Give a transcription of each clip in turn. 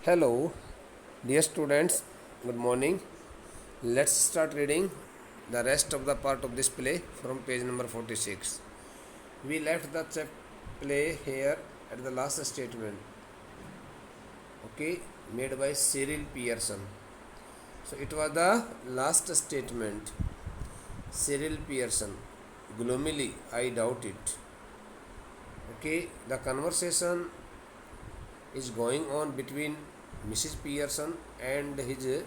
Hello, dear students, good morning. Let's start reading the rest of the part of this play from page number 46. We left the play here at the last statement, okay, made by Cyril Pearson. So it was the last statement. Cyril Pearson, gloomily, I doubt it. Okay, the conversation is going on between Mrs. Pearson and his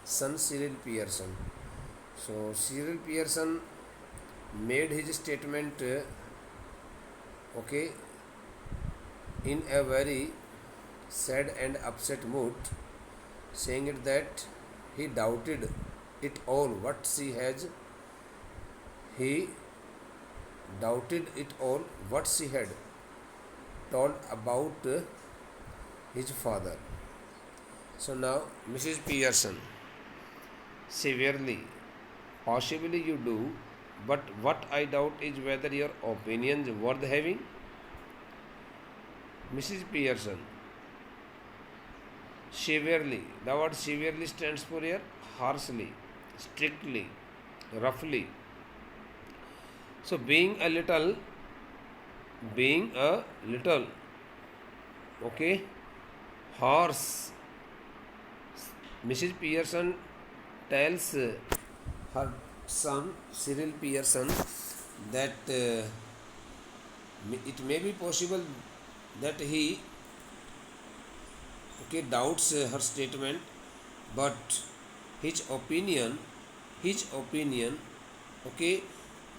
son Cyril Pearson. So Cyril Pearson made his statement okay, in a very sad and upset mood, saying it that he doubted it all what she has. He doubted it all what she had told about his father. So now, Mrs. Pearson, severely, possibly you do, but what I doubt is whether your opinions worth having. Mrs. Pearson, severely. The word severely stands for here harshly, strictly, roughly. So being a little, okay, harsh. Mrs. Pearson tells her son Cyril Pearson that it may be possible that he doubts her statement, but his opinion, okay,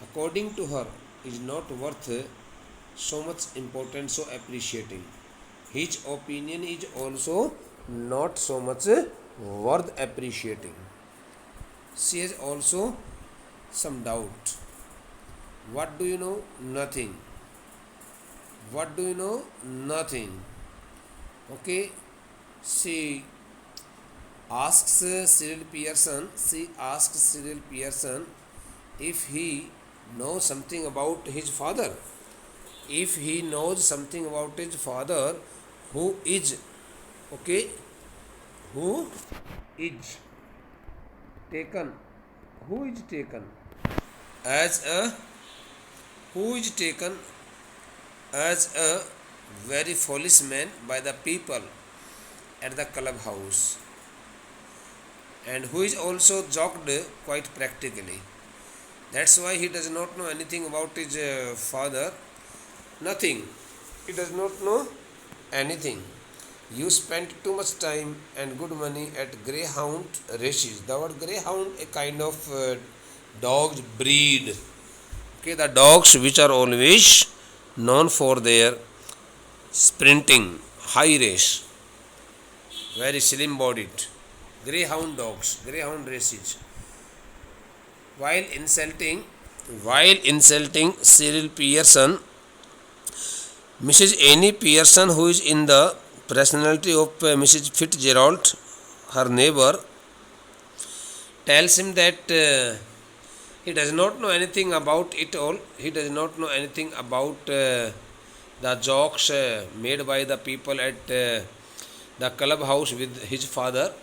according to her, is not worth so much importance, so appreciating. His opinion is also not so much worth appreciating. She has also some doubt. What do you know? Nothing. What do you know? Nothing. Okay. She asks Cyril Pearson. She asks Cyril Pearson if he knows something about his father. If he knows something about his father, who is okay, who is taken, who is taken as a who is taken as a very foolish man by the people at the clubhouse, and who is also joked quite practically. That's why he does not know anything about his father. Nothing. He does not know anything. You spent too much time and good money at greyhound races. The word greyhound, a kind of dog breed. Okay, the dogs which are always known for their sprinting, high race, very slim bodied. Greyhound dogs, greyhound races. While insulting Cyril Pearson, Mrs. Annie Pearson, who is in the personality of Mrs. Fitzgerald, her neighbor, tells him that he does not know anything about it all. He does not know anything about the jokes made by the people at the clubhouse with his father,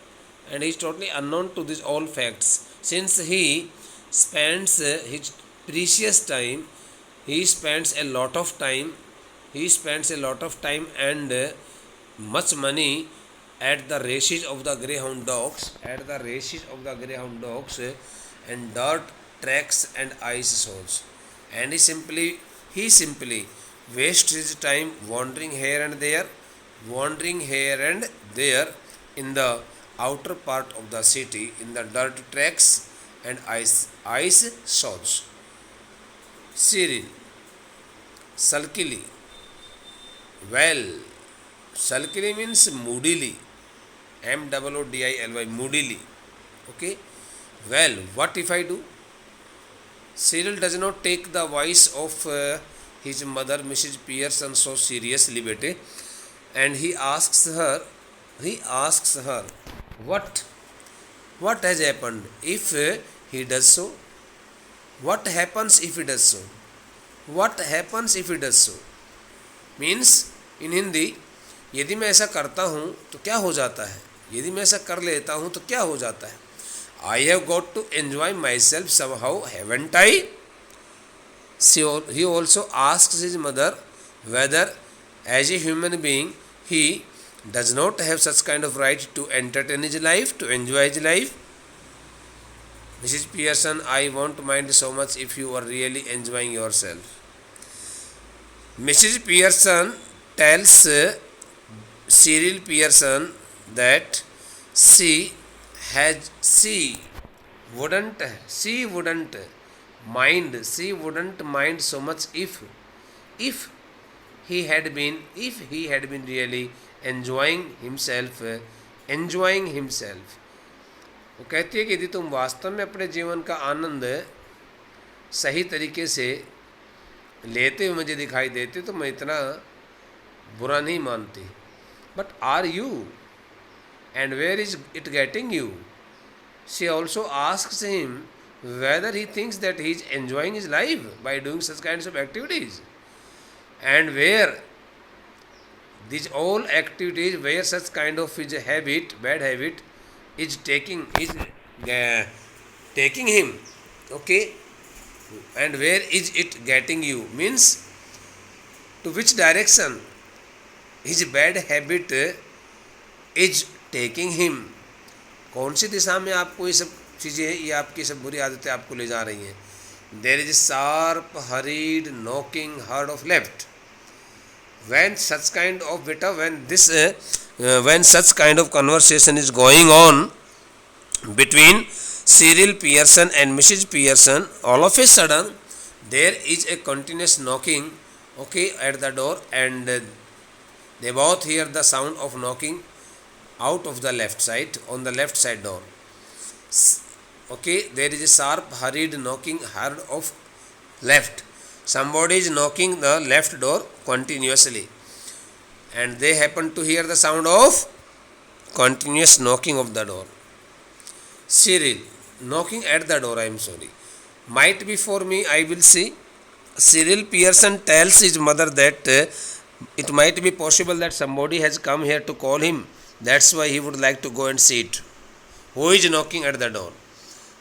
and he is totally unknown to these all facts. Since he spends his precious time, he spends a lot of time and much money at the races of the greyhound dogs, and dirt tracks and ice shows, and he simply wastes his time wandering here and there in the outer part of the city, in the dirt tracks and ice shows. Cyril, sulkily, well, sulkily means moodily, Moodily, moodily. Okay, well, what if I do? Cyril does not take the voice of his mother, Mrs. Pearson, so seriously, bete, and he asks her, what has happened if he does so? What happens if he does so? What happens if he does so? Means in Hindi, यदि मैं ऐसा करता हूँ तो क्या हो जाता है, यदि मैं ऐसा कर लेता हूँ तो क्या हो जाता है। I have got to enjoy myself somehow haven't I. He also asks his mother whether, as a human being, he does not have such kind of right to entertain his life, to enjoy his life. Mrs. Pearson, I won't mind so much if you are really enjoying yourself. Mrs. Pearson tells Cyril Pearson that she wouldn't she wouldn't mind so much if he had been really enjoying himself. वो कहती है कि यदि तुम वास्तव में अपने जीवन का आनंद सही तरीके से लेते हुए मुझे दिखाई देते तो मैं इतना बुरा नहीं मानती. But are you, and where is it getting you? She also asks him whether he thinks that he is enjoying his life by doing such kinds of activities, and where these all activities, where such kind of his bad habit is taking him, okay, and where is it getting you, means to which direction his bad habit is taking him. कौन सी दिशा में आपको ये सब चीज़ें, ये आपकी सब बुरी आदतें आपको ले जा रही हैं. There is sharp hurried knocking heard of left. when such kind of beta when such kind of conversation is going on between Cyril Pearson and Mrs. Pearson, all of a sudden there is a continuous knocking, okay, at the door, and they both hear the sound of knocking out of the left side, on the left side door. Okay, there is a sharp hurried knocking hard of left. Somebody is knocking the left door continuously, and they happen to hear the sound of continuous knocking of the door. Cyril knocking at the door, I am sorry, might be for me, I will see. Cyril Pearson tells his mother that it might be possible that somebody has come here to call him, that's why he would like to go and see it. Who is knocking at the door?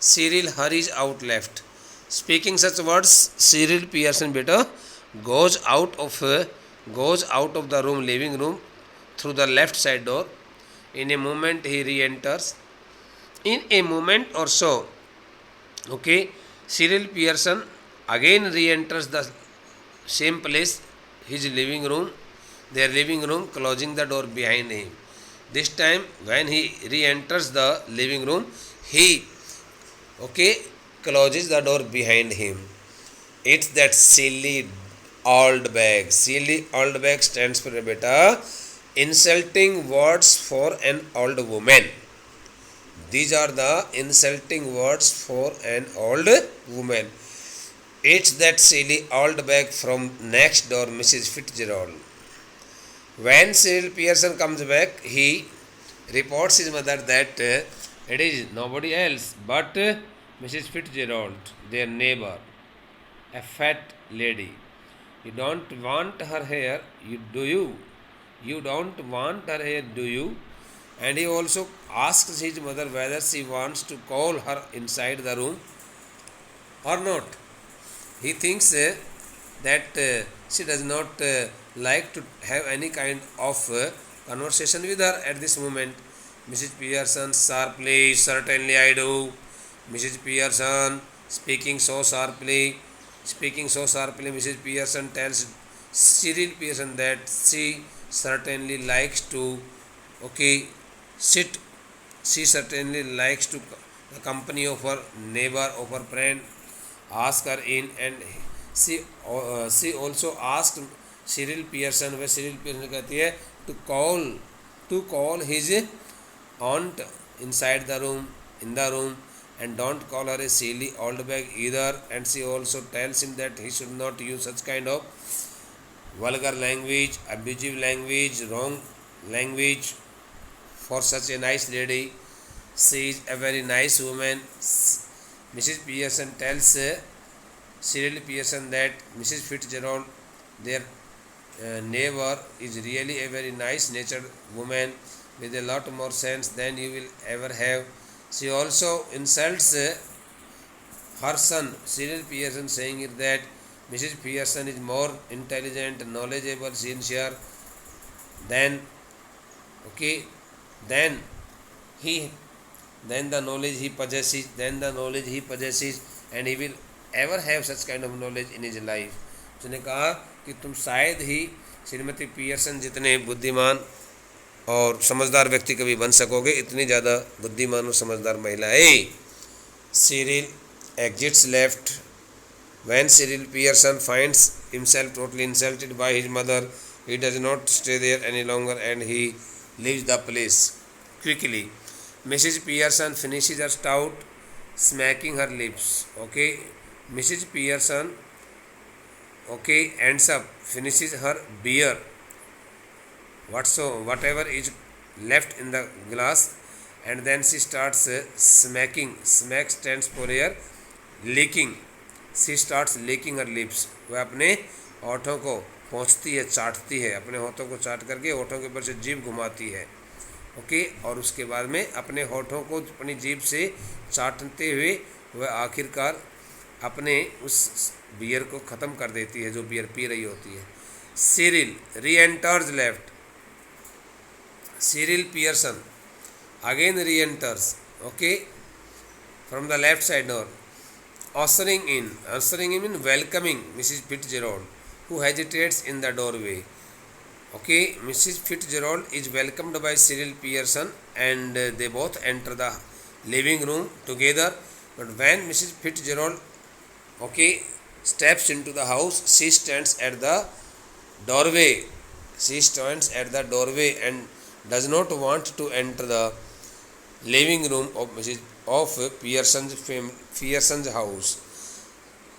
Cyril hurries out left. Speaking such words, Cyril Pearson goes out of the room, living room, through the left side door. In a moment he re-enters. In a moment or so, okay, Cyril Pearson again re-enters the same place, his living room, their living room, closing the door behind him. This time when he re-enters the living room, he, okay, closes the door behind him. It's that silly old bag. Silly old bag stands for beta insulting words for an old woman. These are the insulting words for an old woman. It's that silly old bag from next door, Mrs. Fitzgerald. When Cyril Pearson comes back, he reports his mother that it is nobody else but Mrs. Fitzgerald, their neighbor, a fat lady. You don't want her here, do you? You don't want her here, do you? And he also asks his mother whether she wants to call her inside the room or not. He thinks that she does not like to have any kind of conversation with her at this moment. Mrs. Pearson sharply, certainly I do. Mrs. Pearson speaking so sharply, Mrs. Pearson tells Cyril Pearson that she certainly likes to, okay, sit. She certainly likes to the company of her neighbor, of her friend, ask her in, and she also asked Cyril Pearson, where Cyril Pearson कहती है to call his aunt inside the room, in the room, and don't call her a silly old bag either. And she also tells him that he should not use such kind of vulgar language, abusive language, wrong language for such a nice lady. She is a very nice woman. Mrs. Pearson tells Cyril Pearson that Mrs. Fitzgerald, their neighbor is really a very nice natured woman with a lot more sense than you will ever have. She also insults her son, Cyril Pearson, saying it that Mrs. Pearson is more intelligent, knowledgeable, sincere than okay than he than the knowledge he possesses, and he will ever have such kind of knowledge in his life. उसने कहा कि तुम शायद ही Shrimati Pearson जितने बुद्धिमान और समझदार व्यक्ति कभी बन सकोगे, इतनी ज़्यादा बुद्धिमान और समझदार महिला है। Cyril exits left. When Cyril Pearson finds himself totally insulted by his mother, he does not stay there any longer and he leaves the place quickly. Mrs. Pearson finishes her stout, smacking her lips. Okay, Mrs. Pearson ends up finishes her beer, whatever is left in the glass, and then she starts smacking. Smack stands for here licking. She starts licking her lips. वह अपने होठों को पोंछती है, चाटती है, अपने होठों को चाट करके होठों के ऊपर से जीभ घुमाती है। ओके, और उसके बाद में अपने होठों को अपनी जीभ से चाटते हुए वह आखिरकार अपने उस बियर को ख़त्म कर देती है जो बियर पी रही होती है। Cyril re-enters left. Cyril Pearson again re-enters, okay, from the left side door, ushering in welcoming Mrs. Fitzgerald, who hesitates in the doorway. Okay, Mrs. Fitzgerald is welcomed by Cyril Pearson and they both enter the living room together. But when Mrs. Fitzgerald steps into the house, she stands at the doorway. And does not want to enter the living room of Pearson's house.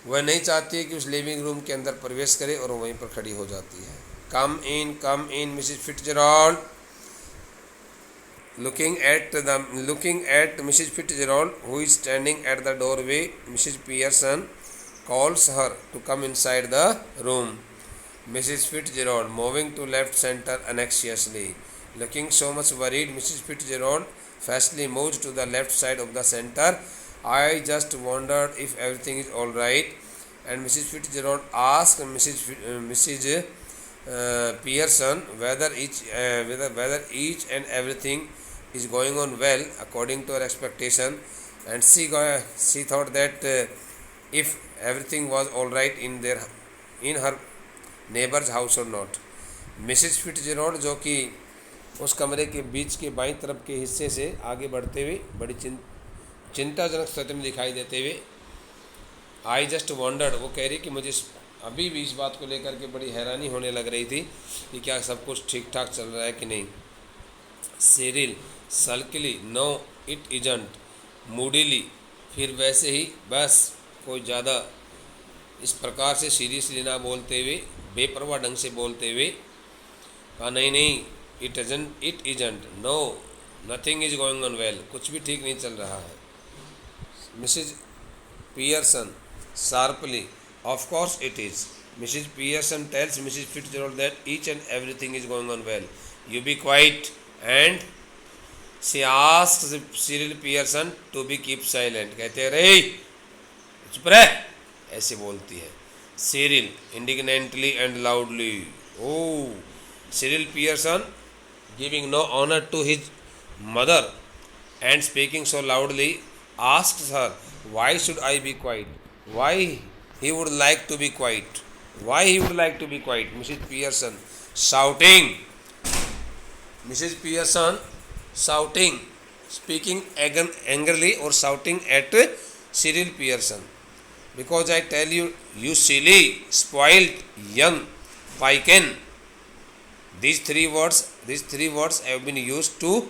वह नहीं चाहती है कि उस living room के अंदर प्रवेश करे और वहीं पर खड़ी हो जाती है। Come in, Mrs. Fitzgerald. Looking at Mrs. Fitzgerald, who is standing at the doorway, Mrs. Pearson calls her to come inside the room. Mrs. Fitzgerald moving to left center anxiously. Looking so much worried, Mrs. Fitzgerald fastly moves to the left side of the center. I just wondered if everything is all right. And Mrs. Fitzgerald asked Mrs. Pearson whether each and everything is going on well according to her expectation, and she thought that if everything was all right in her neighbor's house or not. Mrs. Fitzgerald, जो कि उस कमरे के बीच के बाईं तरफ के हिस्से से आगे बढ़ते हुए बड़ी चिंताजनक स्थिति में दिखाई देते हुए, आई जस्ट वॉन्डर्ड, वो कह रही कि मुझे अभी भी इस बात को लेकर के बड़ी हैरानी होने लग रही थी कि क्या सब कुछ ठीक ठाक चल रहा है कि नहीं। Cyril sulkily, no it isn't. Moodily, फिर वैसे ही बस कोई ज़्यादा इस प्रकार से सीरियसली ना बोलते हुए, बेपरवाह ढंग से बोलते हुए कहा नहीं, it isn't, no nothing is going on well, कुछ भी ठीक नहीं चल रहा है। Mrs Pearson sharply, of course it is. Mrs Pearson tells Mrs Fitzgerald that each and everything is going on well, you be quiet, and she asks Cyril Pearson to be keep silent, कहते रहे चुप रह, ऐसे बोलती है। Cyril indignantly and loudly, oh, Cyril Pearson, giving no honor to his mother and speaking so loudly, asks her, why should I be quiet? Why he would like to be quiet? Mrs. Pearson shouting. Speaking angrily or shouting at Cyril Pearson. Because I tell you, you silly, spoiled young piken. These three words have been used to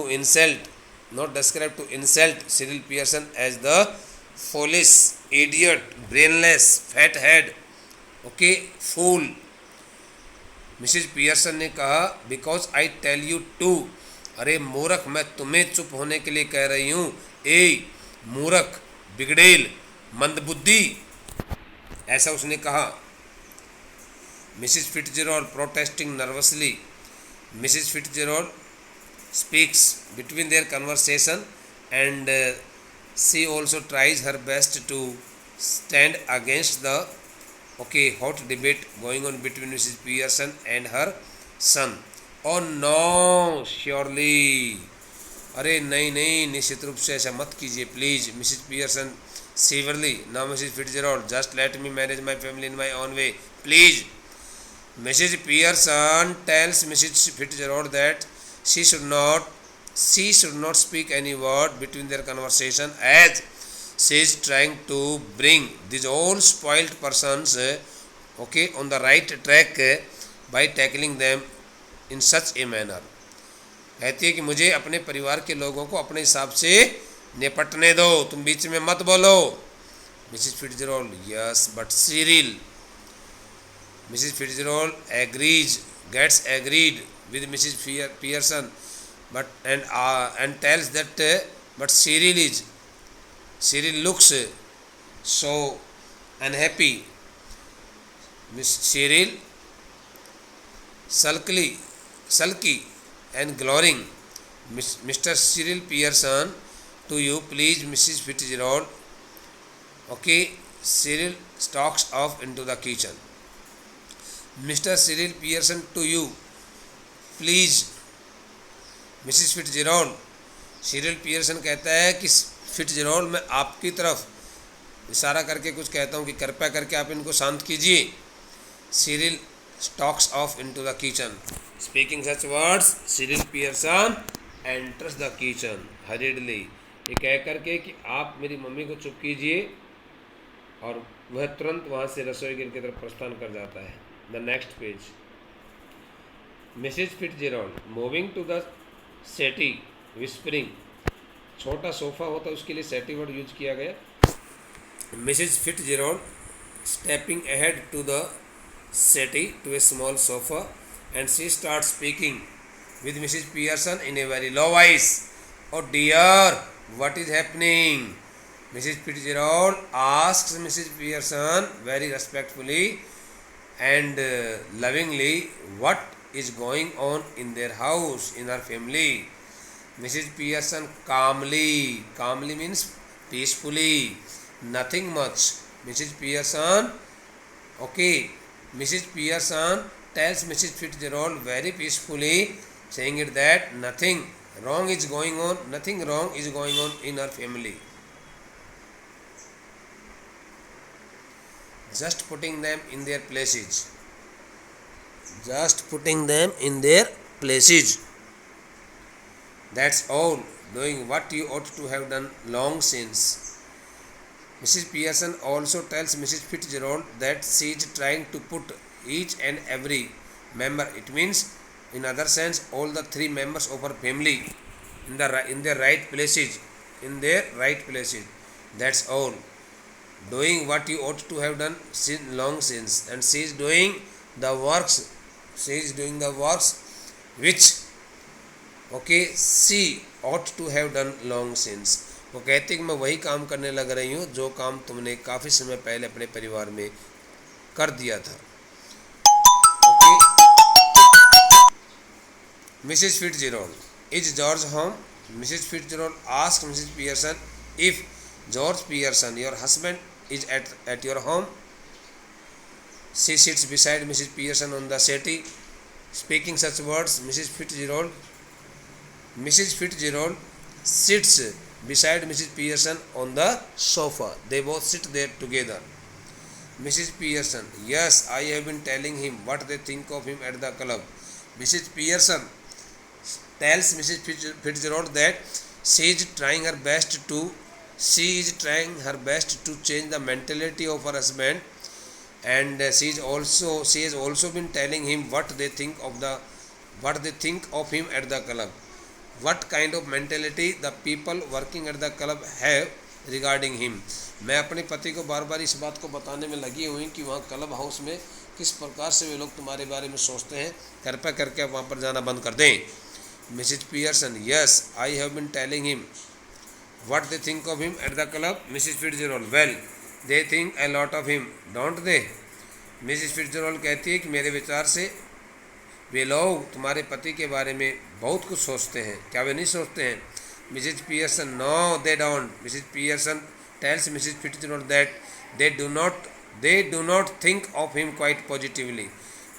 insult Cyril Pearson as the foolish, idiot, brainless, fathead, fool. Mrs Pearson ने कहा, because I tell you too, अरे मूर्ख, मैं तुम्हें चुप होने के लिए कह रही हूँ। ए मूर्ख, बिगड़ेल, मंदबुद्धि, ऐसा उसने कहा। Mrs. Fitzgerald protesting nervously. Mrs. Fitzgerald speaks between their conversation, and she also tries her best to stand against the hot debate going on between Mrs. Pearson and her son. Oh no, surely. अरे नहीं नहीं, निश्चित रूप से ऐसा मत कीजिए please. Mrs Pearson severely. Now Mrs Fitzgerald, just let me manage my family in my own way please. Mrs. Pearson tells Mrs. Fitzgerald that she should not speak any word between their conversation, as she is trying to bring these all spoiled persons on the right track by tackling them in such a manner. कहती है कि मुझे अपने परिवार के लोगों को अपने हिसाब से निपटने दो, तुम बीच में मत बोलो. Mrs. Fitzgerald, yes, but Cyril. Mrs. Fitzgerald gets agreed with Mrs. Pearson, and tells that but Cyril looks so unhappy. Miss Cyril sulky and glowering. Mr. Cyril Pearson, to you, please, Mrs. Fitzgerald. Cyril stalks off into the kitchen. Mr. Cyril Pearson, to you, please Mrs Fitzgerald. Cyril Pearson कहता है कि Fitzgerald, मैं आपकी तरफ इशारा करके कुछ कहता हूँ कि कृपया करके आप इनको शांत कीजिए. Cyril stocks of into the kitchen. Speaking such words, Cyril Pearson enters the kitchen हरीडली. ये कह करके कि आप मेरी मम्मी को चुप कीजिए, और वह तुरंत वहाँ से रसोई घर की तरफ प्रस्थान कर जाता है. The next page. Mrs. Fitzgerald moving to the settee, whispering. छोटा सोफा होता है उसके लिए सेटी वर्ड यूज किया गया. Mrs. Fitzgerald stepping ahead to the settee, to a small sofa, and she starts speaking with Mrs. Pearson in a very low voice. Oh dear, what is happening? Mrs. Fitzgerald asks Mrs. Pearson very respectfully and lovingly what is going on in their house, in her family. Mrs. Pearson calmly means peacefully, nothing much. Mrs. Pearson tells Mrs. Fitzgerald very peacefully, saying it that nothing wrong is going on in her family. Just putting them in their places. That's all. Doing what you ought to have done long since. Mrs. Pearson also tells Mrs. Fitzgerald that she is trying to put each and every member, it means in other sense all the three members of her family, in their right places. That's all. Doing what you ought to have done long since, and she is doing the works which she ought to have done long since. वो कहते हैं कि मैं वही काम करने लग रही हूँ जो काम तुमने काफ़ी समय पहले अपने परिवार में कर दिया था. Mrs. Fitzgerald, is George home? Mrs. Fitzgerald asks Mrs. Pearson if George Pearson, your husband, is at your home. She sits beside Mrs. Pearson on the settee, speaking such words. Mrs. Fitzgerald sits beside Mrs. Pearson on the sofa. They both sit there together. Mrs. Pearson, yes, I have been telling him what they think of him at the club. Mrs. Pearson tells Mrs. Fitzgerald that she is trying her best to change the mentality of her husband, and she has also been telling him what they think of him at the club. What kind of mentality the people working at the club have regarding him. मैं अपने पति को बार बार इस बात को बताने में लगी हुई कि वहाँ क्लब हाउस में किस प्रकार से वे लोग तुम्हारे बारे में सोचते हैं. कृपया करके आप वहाँ पर जाना बंद कर दें. Mrs. Pearson, yes, I have been telling him what they think of him at the club. Mrs. Fitzgerald, well, they think a lot of him, don't they? Mrs Fitzgerald कहती है कि मेरे विचार से वे लोग तुम्हारे पति के बारे में बहुत कुछ सोचते हैं। क्या वे नहीं सोचते हैं? Mrs Pearson, no they don't. Mrs Pearson tells Mrs Fitzgerald that they do not think of him quite positively.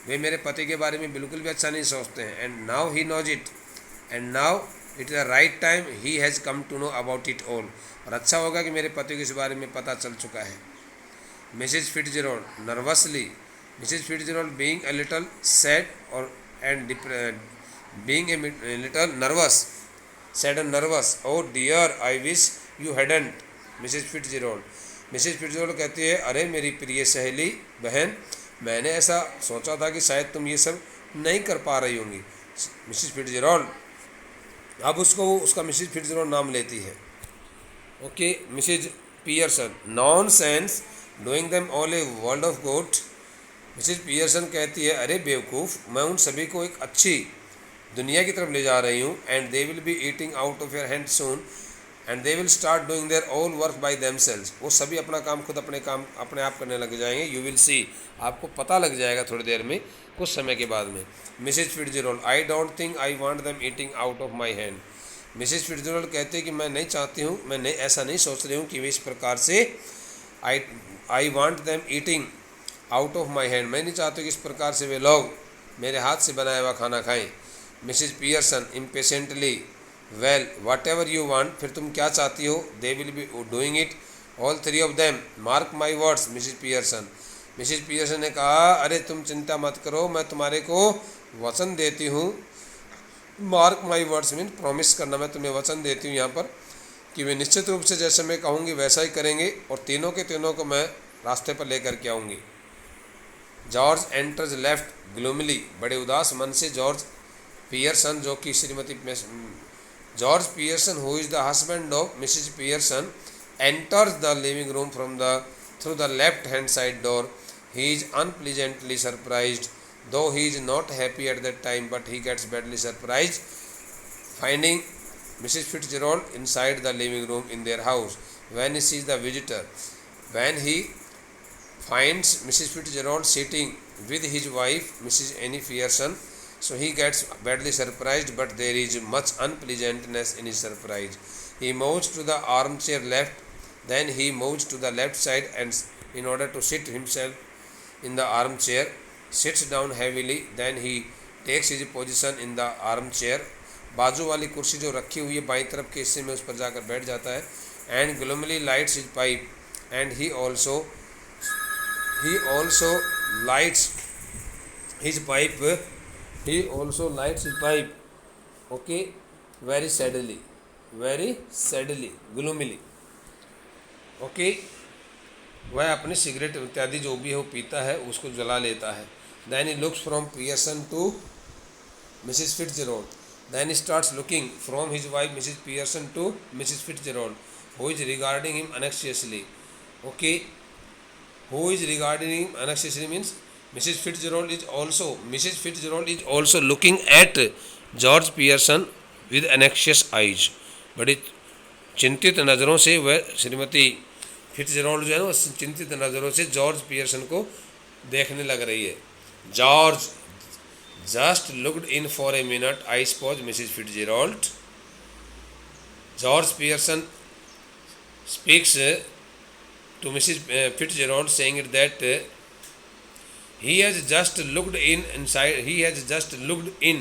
वे मेरे पति के बारे में बिल्कुल भी अच्छा नहीं सोचते हैं। And now he knows it, and now it is the right time he has come to know about it all. और अच्छा होगा कि मेरे पति को इस बारे में पता चल चुका है। Mrs Fitzgerald nervously, Mrs Fitzgerald being a little sad or and being a little nervous, sad and nervous. Oh dear, I wish you hadn't. Mrs Fitzgerald, Mrs Fitzgerald कहती है, अरे मेरी प्रिय सहेली बहन, मैंने ऐसा सोचा था कि शायद तुम ये सब नहीं कर पा रही होंगी। मिसेज फिट्जरोल्ड, अब उसका मिसेज फिट्जरोल्ड नाम लेती है। Okay, Mrs Pearson, nonsense, doing them all a world of good. Mrs Pearson कहती है, अरे बेवकूफ़, मैं उन सभी को एक अच्छी दुनिया की तरफ ले जा रही हूँ। And they will be eating out of your hand soon and they will start doing their all work by themselves. वो सभी अपना काम खुद अपने आप करने लग जाएंगे। यू विल सी, आपको पता लग जाएगा थोड़ी देर में, कुछ समय के बाद में। Mrs Fitzgerald, I don't think I want them eating out of my hand. Mrs Fitzgerald कहते हैं कि मैं नहीं चाहती हूँ, मैं नहीं ऐसा नहीं सोच रही हूँ कि वे इस प्रकार से आई want them eating out of my hand, मैं नहीं चाहती कि इस प्रकार से वे लोग मेरे हाथ से बनाया हुआ खाना खाएं। Mrs Pearson impatiently, well whatever you want, फिर तुम क्या चाहती हो? They will be doing it all three of them, mark my words. Mrs Pearson, Mrs Pearson ने कहा, अरे तुम चिंता मत करो, मैं तुम्हारे को वचन देती हूँ। Mark my words mean promise करना, मैं तुम्हें वचन देती हूँ यहाँ पर कि वे निश्चित रूप से जैसे मैं कहूँगी वैसा ही करेंगे और तीनों के तीनों को मैं रास्ते पर लेकर के आऊँगी। जॉर्ज एंटर्स लेफ्ट ग्लूमली, बड़े उदास मन से जॉर्ज पियर्सन, जो कि George Pearson who is the husband of Mrs Pearson, enters the living room from through the left hand side door. He is unpleasantly surprised, though he is not happy at that time, but he gets badly surprised finding Mrs. Fitzgerald inside the living room in their house when he sees the visitor. When he finds Mrs. Fitzgerald sitting with his wife, Mrs. Annie Pearson, so he gets badly surprised, but there is much unpleasantness in his surprise. He moves to the armchair left, then he moves to the left side and in order to sit himself in the armchair, sits down heavily, then he takes his position in the armchair. बाजू वाली कुर्सी जो रखी हुई है बाईं तरफ के हिस्से में, उस पर जाकर बैठ जाता है। And gloomily lights his pipe and he also lights his pipe, okay, very sadly, gloomily, okay, वह अपनी सिगरेट इत्यादि जो भी है वो पीता है, उसको जला लेता है। Then he looks from Pearson to Mrs. Fitzgerald. Then he starts looking from his wife Mrs. Pearson to Mrs. Fitzgerald, who is regarding him anxiously. Okay, who is regarding him anxiously means Mrs. Fitzgerald is also looking at George Pearson with anxious eyes. बड़ी चिंतित नज़रों से वह श्रीमती फिट्जरोल्ड जो है ना, चिंतित नज़रों से जॉर्ज पियर्सन को देखने लग रही है। George just looked in for a minute, I suppose Mrs Fitzgerald. George Pearson speaks to Mrs Fitzgerald saying it that he has just looked in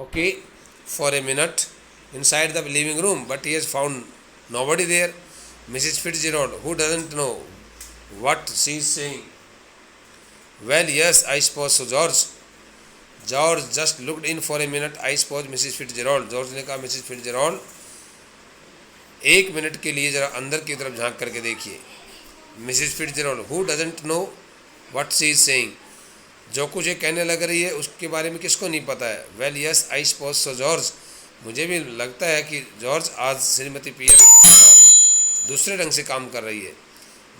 okay for a minute inside the living room, but he has found nobody there. Mrs. Fitzgerald, who doesn't know what she is saying. Well, yes, I suppose so, George. George just looked in for a minute, I suppose Mrs. Fitzgerald. George ने कहा, Mrs फिट्जरोल्ड एक minute के लिए ज़रा अंदर की तरफ झांक करके देखिए। Mrs Fitzgerald, who doesn't know what she is saying. जो कुछ ये कहने लग रही है उसके बारे में किसको नहीं पता है। Well, yes, I suppose so, George. मुझे भी लगता है कि जॉर्ज आज श्रीमती पियर्सन दूसरे ढंग से काम कर रही है।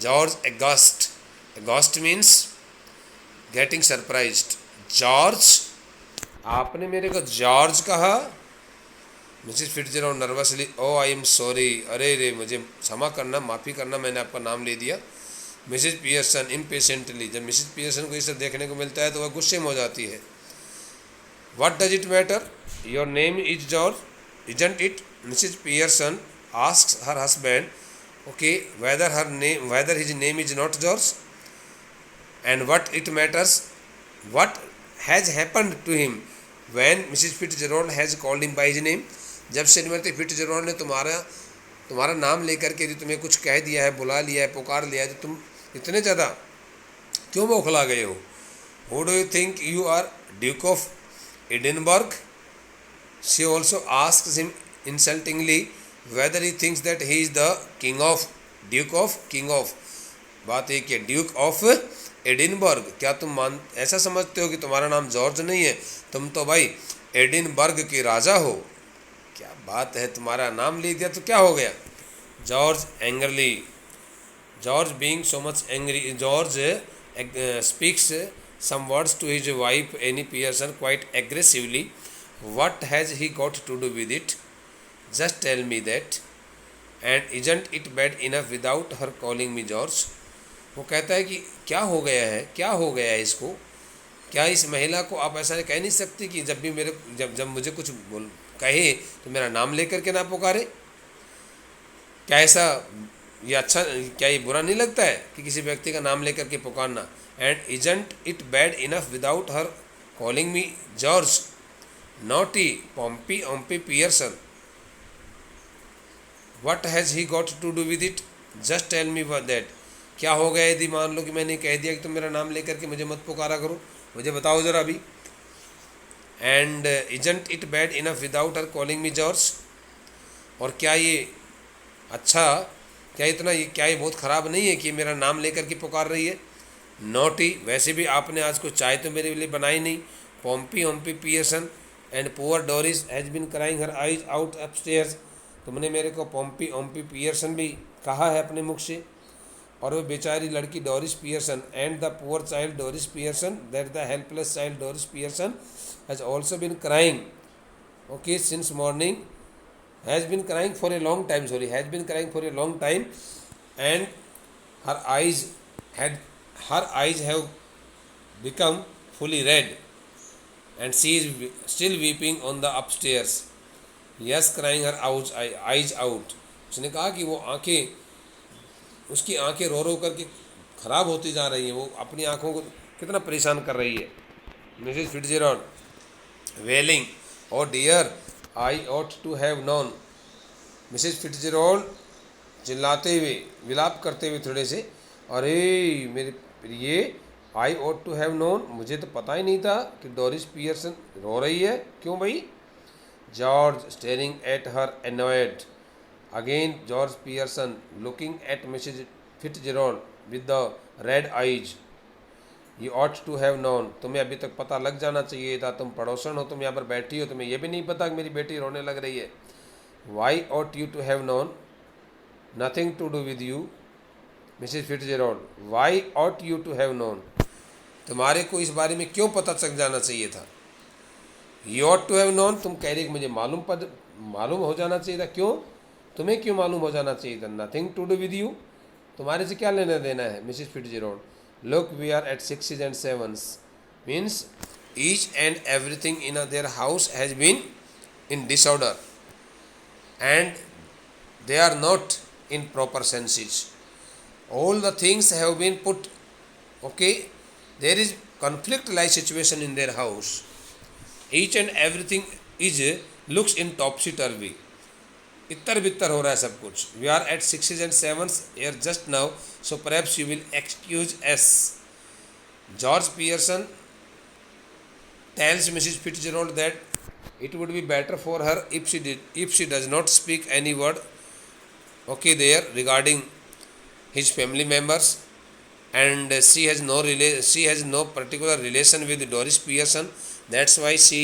George aghast means getting surprised. George, आपने मेरे को जॉर्ज कहा? Mrs Fitzgerald nervously, oh I am sorry, अरे रे मुझे क्षमा करना, माफ़ी करना, मैंने आपका नाम ले दिया। मिसिज पियर्सन इम्पेशेंटली, जब मिसिज पियर्सन को ये सब देखने को मिलता है तो वह गुस्से में हो जाती है। What does it matter, your name is George, isn't it, Mrs Pearson asks her husband, okay, whether his name is not George, and what it matters what has happened to him when Mrs. Fitzgerald has called him by his name। जब श्रीमती फिट्जरोल्ड ने तुम्हारा नाम लेकर के जो तुम्हें कुछ कह दिया है, बुला लिया है, पुकार लिया है, तो तुम इतने ज़्यादा क्यों बौखला गए हो। Who do you think you are, Duke of Edinburgh? She also asks him insultingly whether he thinks that he is the king of। बात एक है, ड्यूक ऑफ एडिनबर्ग, क्या तुम ऐसा समझते हो कि तुम्हारा नाम जॉर्ज नहीं है, तुम तो भाई एडिनबर्ग के राजा हो। क्या बात है, तुम्हारा नाम ले दिया तो क्या हो गया। George angrily, George being so much angry, George speaks some words to his wife Annie Pearson quite aggressively। What has he got to do with it? Just tell me that, and isn't it bad enough without her calling me George? वो कहता है कि क्या हो गया है इसको, क्या इस महिला को आप ऐसा कह नहीं सकती कि जब भी जब मुझे कुछ कहे तो मेरा नाम लेकर के ना पुकारे। क्या ऐसा ये अच्छा, क्या ये बुरा नहीं लगता है कि किसी व्यक्ति का नाम लेकर के पुकारना। And isn't it bad enough without her calling me George, naughty Pompey Ompey Pearson, what has he got to do with it, just tell me that. क्या हो गया यदि मान लो कि मैंने कह दिया कि तुम मेरा नाम लेकर के मुझे मत पुकारा करो, मुझे बताओ ज़रा अभी। And isn't it bad enough without her calling me George, और क्या ये अच्छा, क्या ये बहुत ख़राब नहीं है कि मेरा नाम लेकर के पुकार रही है। नॉटी, वैसे भी आपने आज को चाय तो मेरे लिए बनाई नहीं। Pompey Ompey Pearson and poor Doris has been crying her eyes out upstairs, तुमने मेरे को पॉम्पी ओम्पी पियर्सन भी कहा है अपने मुख से, और वो बेचारी लड़की Doris Pearson and the poor child Doris Pearson, that the helpless child Doris Pearson has also been crying, okay, since morning, has been crying for a long time, has been crying for a long time, and her eyes have become fully red, and she is still weeping on the upstairs, yes, crying her eyes out। उसने कहा कि वो उसकी आंखें रो रो करके ख़राब होती जा रही हैं, वो अपनी आंखों को कितना परेशान कर रही है। Mrs Fitzgerald wailing, oh dear I ought to have known, Mrs Fitzgerald चिल्लाते हुए, विलाप करते हुए थोड़े से, अरे मेरे प्रिय, आई ought to have known, मुझे तो पता ही नहीं था कि डोरिस पियर्सन रो रही है। क्यों भाई। George staring at her annoyed, again George Pearson looking at Mrs Fitzgerald with the red eyes, you ought to have known, तुम्हें अभी तक पता लग जाना चाहिए था, तुम पड़ोसन हो, तुम यहाँ पर बैठी हो, तुम्हें यह भी नहीं पता कि मेरी बेटी रोने लग रही है। Why ought you to have known, nothing to do with you, Mrs Fitzgerald, why ought you to have known, तुम्हारे को इस बारे में क्यों पता चल जाना चाहिए था। You ought to have known, तुम कह रही कि मुझे मालूम हो जाना चाहिए था। क्यों, तुम्हें क्यों मालूम हो जाना चाहिए था। Nothing to do with you, तुम्हारे से क्या लेना देना है। Mrs Fitzgerald, look, we are at 6s and 7s, means each and everything in their house has been in disorder and they are not in proper senses, all the things have been put, okay, there is conflict like situation in their house, each and everything is looks in topsy turvy, इतर बितर हो रहा है सब कुछ। We are at 6s and 7s here just now, so perhaps you will excuse us। George Pearson tells Mrs. Fitzgerald that it would be better for her if she does not speak any word, okay, there regarding his family members, and she has no particular relation with Doris Pearson, that's why she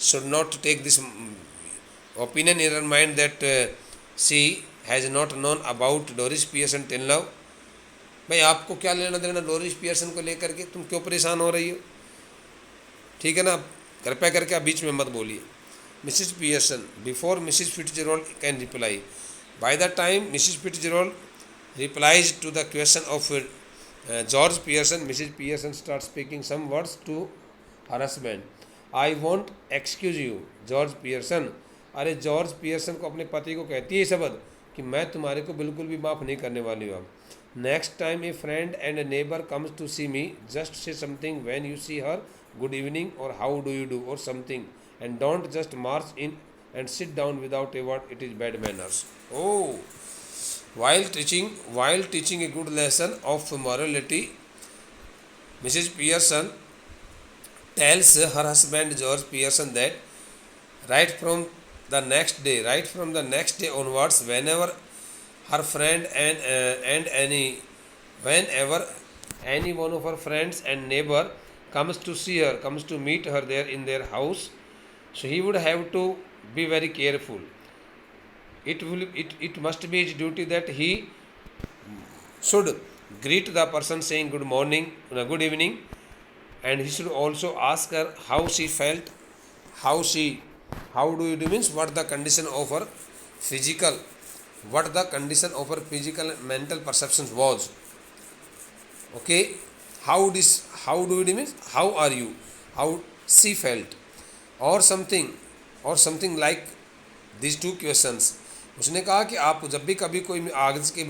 should not take this opinion in her mind that she has not known about Doris Pearson till now। भाई आपको क्या लेना देना Doris Pearson को लेकर के, तुम क्यों परेशान हो रही हो। ठीक है ना, कृपया करके आप बीच में मत बोलिए। Mrs Pearson, before Mrs Fitzgerald can reply, by the time Mrs Fitzgerald replies to the question of George Pearson, Mrs. Pearson starts speaking some words to her husband. I won't excuse you, George Pearson. अरे George Pearson को अपने पति को कहती है ये शब्द कि मैं तुम्हारे को बिल्कुल भी माफ़ नहीं करने वाली हूँ अब। Next time a friend and a neighbour comes to see me just say something when you see her, good evening और हाउ डू यू डू और something, and don't just march in and sit down without a word. It is bad manners. Oh, while teaching a good lesson of morality, Mrs. Pearson tells her husband George Pearson that right from the next day onwards, whenever her friend whenever any one of her friends and neighbor comes to meet her there in their house, so he would have to be very careful. It must be his duty that he should greet the person saying good morning, good evening, and he should also ask her how she felt, how do you do means what the condition of her physical, and mental perceptions was. Okay, how do you do means how are you, how she felt, or something like these two questions. उसने कहा कि आप जब भी कभी कोई आज के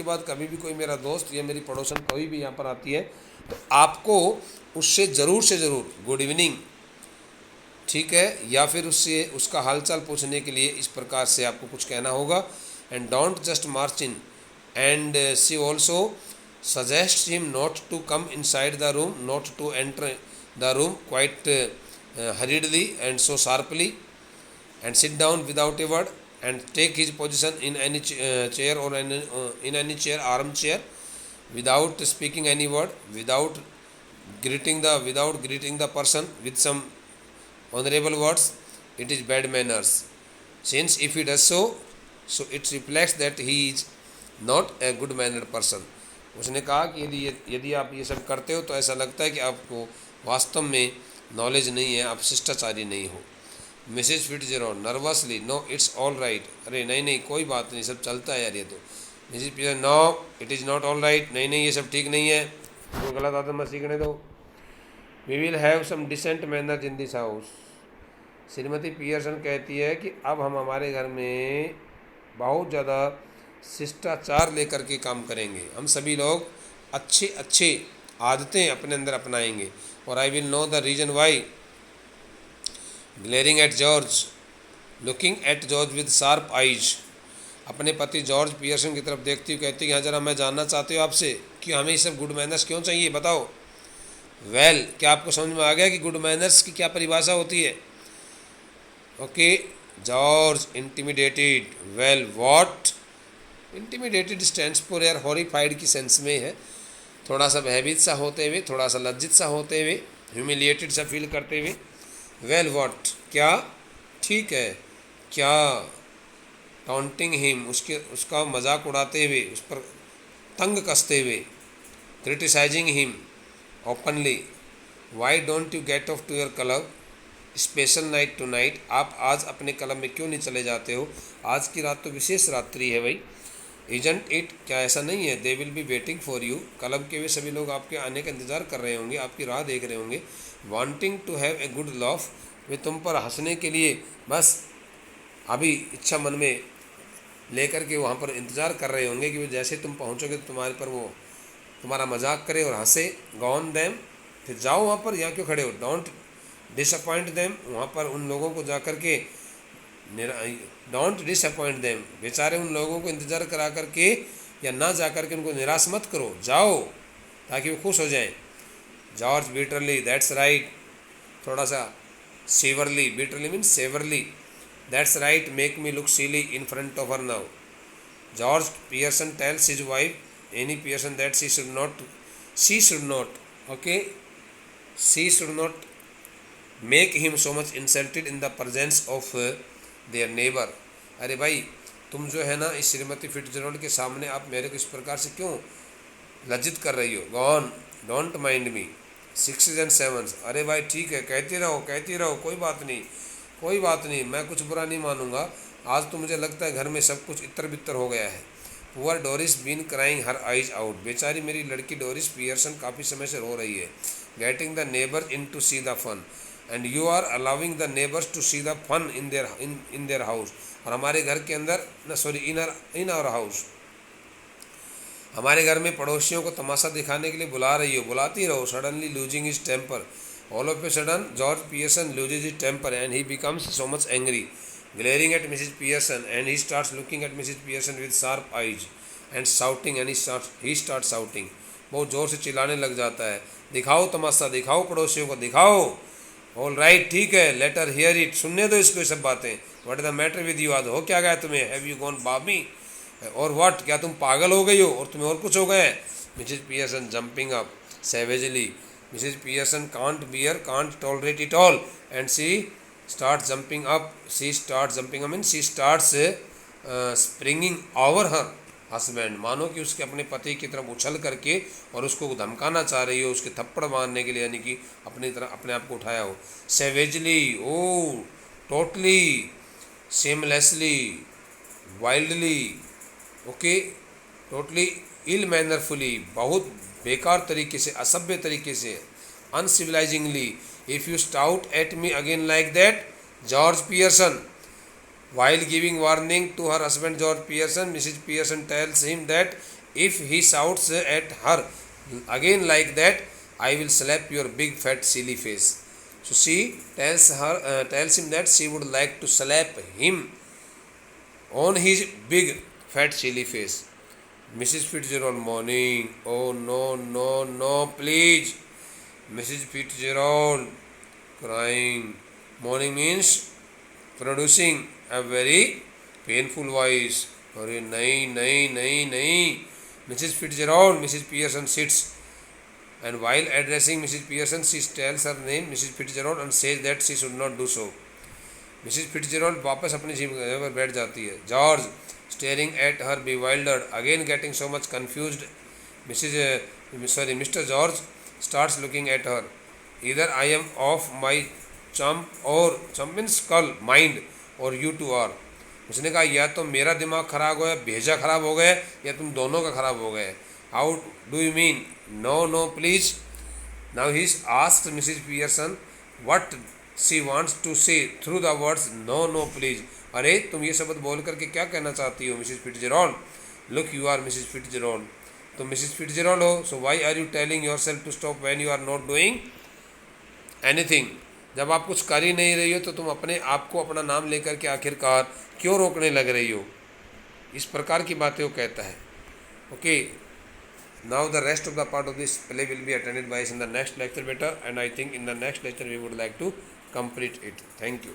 बाद कभी भी कोई मेरा दोस्त या मेरी पड़ोसन कोई भी यहाँ पर आती है तो आपको उससे ज़रूर से ज़रूर गुड इवनिंग, ठीक है, या फिर उससे उसका हालचाल पूछने के लिए इस प्रकार से आपको कुछ कहना होगा. And don't just march in, and she also suggests him not to come inside the room, not to enter the room quite hurriedly and so sharply, and sit down without a word, and take his position in any chair or in any chair, armchair, without speaking any word, without greeting the person with some honorable words. It is bad manners, since if he does so it reflects that he is not a good mannered person. उसने कहा कि यदि आप ये सब करते हो तो ऐसा लगता है कि आपको वास्तव में नॉलेज नहीं है, आप शिष्टाचारी नहीं हो. Mrs Fitzgerald nervously, no it's all right. अरे नहीं कोई बात नहीं, सब चलता है यार ये तो. Mrs Pearson, no it is not all right. नहीं ये सब ठीक नहीं है, वो गलत आदत मत सीखने दो. We will have some decent manners in this house. श्रीमती पियर्सन कहती है कि अब हम हमारे घर में बहुत ज़्यादा शिष्टाचार लेकर के काम करेंगे. हम सभी लोग अच्छे आदतें अपने अंदर अपनाएंगे. और I will know the reason why. Glaring at George, looking at George with sharp eyes. अपने पति जॉर्ज पियर्सन की तरफ देखती हुई कहती है कि हाँ जरा मैं जानना चाहती हूँ आपसे कि हमें ये सब गुड मैनर्स क्यों चाहिए, बताओ. वेल, क्या आपको समझ में आ गया कि गुड मैनर्स की क्या परिभाषा होती है? Okay, George intimidated. Well, what? Intimidated stands for यार हॉरिफाइड की सेंस में है, थोड़ा सा भयभीत सा होते हुए, थोड़ा सा लज्जित सा होते हुए, ह्यूमिलिएटेड सा फील करते हुए. वेल व्हाट, क्या? ठीक है, क्या? टॉन्टिंग हिम, उसका मजाक उड़ाते हुए, उस पर तंग कसते हुए. Criticising him openly. Why don't you get off to your club special night tonight. आप आज अपने क्लब में क्यों नहीं चले जाते हो? आज की रात तो विशेष रात्रि है भाई. इजंट इट, क्या ऐसा नहीं है? दे will be waiting for you. Club के वे सभी लोग आपके आने का इंतज़ार कर रहे होंगे, आपकी राह देख रहे होंगे. Wanting to have a good laugh, वे तुम पर हंसने के लिए बस अभी इच्छा मन में लेकर के वहाँ पर इंतज़ार कर रहे होंगे कि वो जैसे तुम पहुँचोगे तो तुम्हारे पर वो तुम्हारा मजाक करे और हंसे. गॉन देम, फिर जाओ वहाँ पर, यहाँ क्यों खड़े हो? डोंट डिसअपॉइंट देम, वहाँ पर उन लोगों को जा कर के डोंट डिसअपॉइंट देम, बेचारे उन लोगों को इंतज़ार करा करके या ना जा कर के उनको निराश मत करो, जाओ ताकि वो खुश हो जाएं. George bitterly, that's right. थोड़ा सा severely, bitterly means severely. That's right, make me look silly in front of her now. George Pearson tells his wife Annie Pearson that she should not make him so much insulted in the presence of their neighbour. अरे भाई, तुम जो है ना इस Shrimati Fitzgerald के सामने आप मेरे को इस प्रकार से क्यों लज्जित कर रही हो? Gone, don't mind me. 6s and 7s. अरे भाई ठीक है, कहती रहो, कोई बात नहीं, मैं कुछ बुरा नहीं मानूंगा. आज तो मुझे लगता है घर में सब कुछ इतर बितर हो गया है. Poor Doris been crying her eyes out, बेचारी मेरी लड़की डोरिस पियर्सन काफ़ी समय से रो रही है। Getting the neighbours in to see the fun, and you are allowing the neighbours to see the fun in their house, और हमारे घर के अंदर न सॉरी इन आवर हाउस, हमारे घर में पड़ोसियों को तमाशा दिखाने के लिए बुला रही हो, बुलाती रहो। Suddenly losing his temper, all of a sudden George Pearson loses his temper and he becomes so much angry, glaring at Mrs. Pearson, and he starts looking at Mrs. Pearson with sharp eyes and shouting, and he starts shouting, बहुत ज़ोर से चिल्लाने लग जाता है, दिखाओ तमाशा, दिखाओ पड़ोसियों को, दिखाओ। ऑल राइट, ठीक है, लेटर हियर इट, सुनने दो इसको ये सब बातें। What is the matter with you, आज हो क्या गया तुम्हें, हैव यू गॉन बाबी, और व्हाट, क्या तुम पागल हो गई हो और तुम्हें और कुछ हो गया है। Mrs Pearson jumping up savagely, Mrs Pearson can't tolerate it all, and she starts jumping up means she starts springing over her husband, मानो कि उसके अपने पति की तरफ उछल करके और उसको धमकाना चाह रही हो, उसके थप्पड़ मारने के लिए, यानी कि अपनी तरह अपने आप को उठाया हो। savagely, oh totally, shamelessly, wildly, okay, totally ill mannerfully, बहुत बेकार तरीके से, असभ्य तरीके से, uncivilisingly, if you shout at me again like that George Pearson, while giving warning to her husband George Pearson, Mrs. Pearson tells him that if he shouts at her again like that, I will slap your big fat silly face. So she tells him that she would like to slap him on his big fat silly face. Mrs. Fitzgerald moaning, oh no, no, no, please. Mrs. Fitzgerald crying. Moaning means producing a very painful voice. अरे नहीं नहीं नहीं नहीं। Mrs. Fitzgerald, Mrs. Pearson sits, and while addressing Mrs. Pearson, she tells her name Mrs. Fitzgerald and says that she should not do so. Mrs. Fitzgerald वापस अपनी जगह पर बैठ जाती है। George staring at her bewildered, again getting so much confused. Mr. George starts looking at her. Either I am off my chump means skull mind, or you two are. उसने कहा या तो मेरा दिमाग खराब हो गया, भेजा खराब हो गया, या तुम दोनों का खराब हो गया। How do you mean, no no please. Now he asked Mrs Pearson what she wants to say through the words no no please. अरे तुम ये शब्द बोल करके क्या कहना चाहती हो Mrs Fitzgerald. Look you are Mrs Fitzgerald, तुम मिसेज फिट्जरॉल्ड हो, so why are you telling yourself to stop when you are not doing anything. जब आप कुछ कर ही नहीं रही हो तो तुम अपने आप को अपना नाम लेकर के आखिरकार क्यों रोकने लग रही हो। इस प्रकार की बातें वो कहता है। Okay, now the rest of the part of this play will be attended by in the next lecture better, and I think in the next lecture we would like to complete it. Thank you.